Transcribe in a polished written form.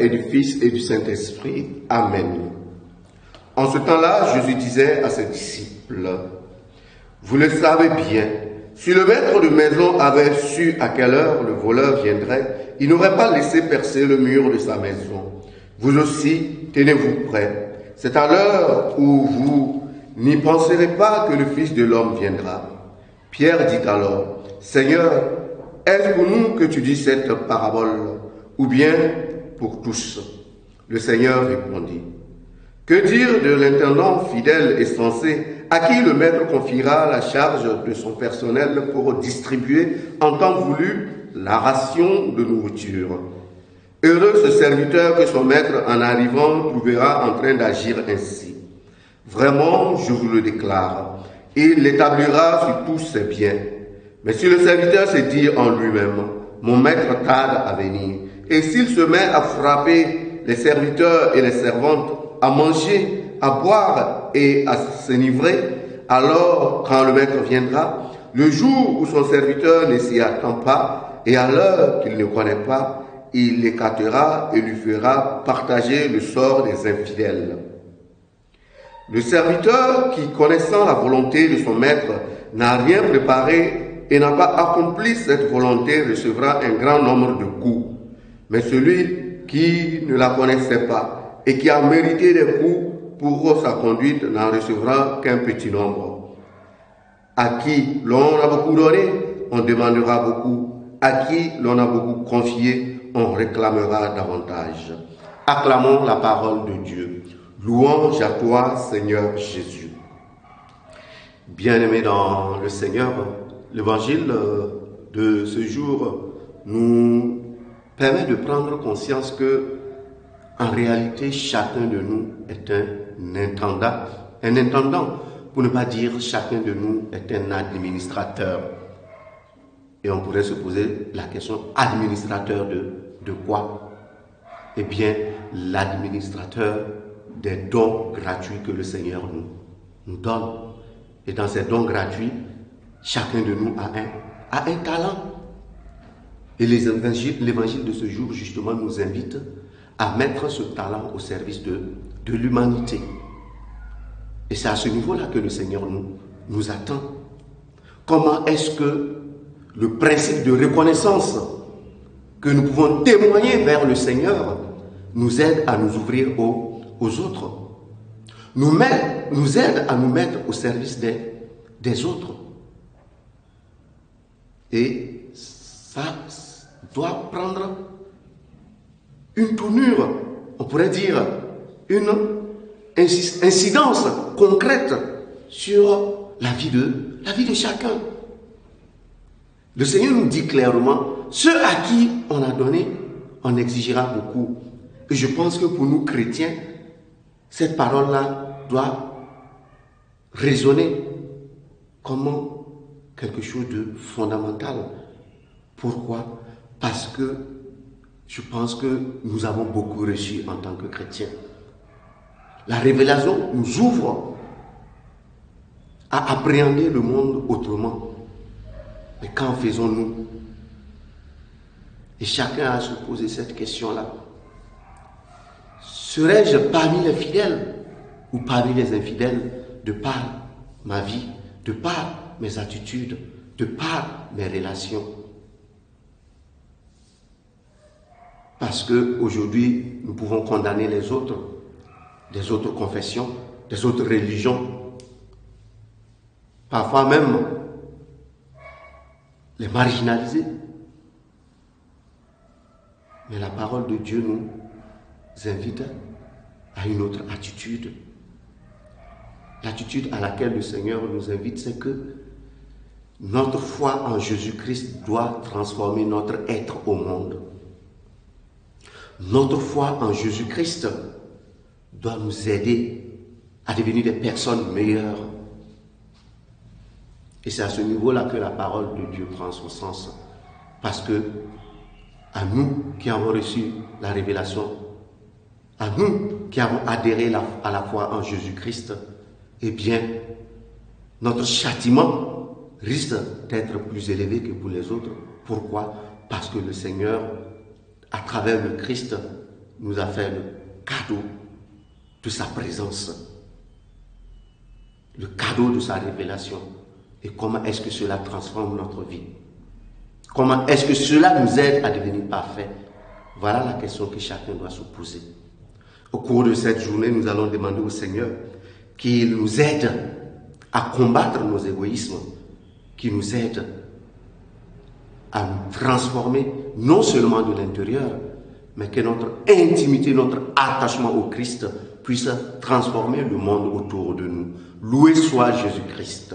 et du Fils et du Saint-Esprit. Amen. En ce temps-là, Jésus disait à ses disciples, « Vous le savez bien, si le maître de maison avait su à quelle heure le voleur viendrait, il n'aurait pas laissé percer le mur de sa maison. Vous aussi, tenez-vous prêts. C'est à l'heure où vous n'y penserez pas que le Fils de l'homme viendra. » Pierre dit alors, « Seigneur, est-ce pour nous que tu dis cette parabole, ou bien pour tous ?» Le Seigneur répondit, « Que dire de l'intendant fidèle et sensé, à qui le maître confiera la charge de son personnel pour distribuer en temps voulu la ration de nourriture? Heureux ce serviteur que son maître en arrivant trouvera en train d'agir ainsi. Vraiment, je vous le déclare, il l'établira sur tous ses biens. Mais si le serviteur se dit en lui-même, mon maître tarde à venir, et s'il se met à frapper les serviteurs et les servantes, à manger, à boire et à s'enivrer, alors quand le maître viendra, le jour où son serviteur ne s'y attend pas, et à l'heure qu'il ne connaît pas, il l'écartera et lui fera partager le sort des infidèles. Le serviteur qui, connaissant la volonté de son maître, n'a rien préparé et n'a pas accompli cette volonté recevra un grand nombre de coups. Mais celui qui ne la connaissait pas et qui a mérité des coups pour sa conduite n'en recevra qu'un petit nombre. À qui l'on a beaucoup donné, on demandera beaucoup. À qui l'on a beaucoup confié, on réclamera davantage. Acclamons la parole de Dieu. Louange à toi, Seigneur Jésus. Bien-aimés dans le Seigneur, l'évangile de ce jour nous permet de prendre conscience que, en réalité, chacun de nous est un intendant, pour ne pas dire chacun de nous est un administrateur. Et on pourrait se poser la question, administrateur de quoi? Eh bien, l'administrateur des dons gratuits que le Seigneur nous donne. Et dans ces dons gratuits, chacun de nous a un talent. Et l'évangile de ce jour, justement, nous invite à mettre ce talent au service de l'humanité. Et c'est à ce niveau-là que le Seigneur nous attend. Comment est-ce que le principe de reconnaissance que nous pouvons témoigner vers le Seigneur nous aide à nous ouvrir aux autres, nous aide à nous mettre au service des autres. Et ça doit prendre une tournure, on pourrait dire une incidence concrète sur la vie de chacun. Le Seigneur nous dit clairement, ceux à qui on a donné, on exigera beaucoup. Et je pense que pour nous chrétiens, cette parole-là doit résonner comme quelque chose de fondamental. Pourquoi? Parce que je pense que nous avons beaucoup reçu en tant que chrétiens. La révélation nous ouvre à appréhender le monde autrement. Mais qu'en faisons-nous? Et chacun a à se poser cette question-là. Serais-je parmi les fidèles ou parmi les infidèles de par ma vie, de par mes attitudes, de par mes relations? Parce qu'aujourd'hui, nous pouvons condamner les autres, des autres confessions, des autres religions, parfois même les marginaliser. Mais la parole de Dieu nous invite à une autre attitude. L'attitude à laquelle le Seigneur nous invite, c'est que notre foi en Jésus-Christ doit transformer notre être au monde. Notre foi en Jésus-Christ doit nous aider à devenir des personnes meilleures. Et c'est à ce niveau-là que la parole de Dieu prend son sens. Parce que, à nous qui avons reçu la révélation, à nous qui avons adhéré à la foi en Jésus-Christ, eh bien, notre châtiment risque d'être plus élevé que pour les autres. Pourquoi? Parce que le Seigneur, à travers le Christ, nous a fait le cadeau de sa présence, le cadeau de sa révélation. Et comment est-ce que cela transforme notre vie? Comment est-ce que cela nous aide à devenir parfaits? Voilà la question que chacun doit se poser. Au cours de cette journée, nous allons demander au Seigneur qu'il nous aide à combattre nos égoïsmes, qu'il nous aide à nous transformer, non seulement de l'intérieur, mais que notre intimité, notre attachement au Christ puisse transformer le monde autour de nous. Loué soit Jésus-Christ.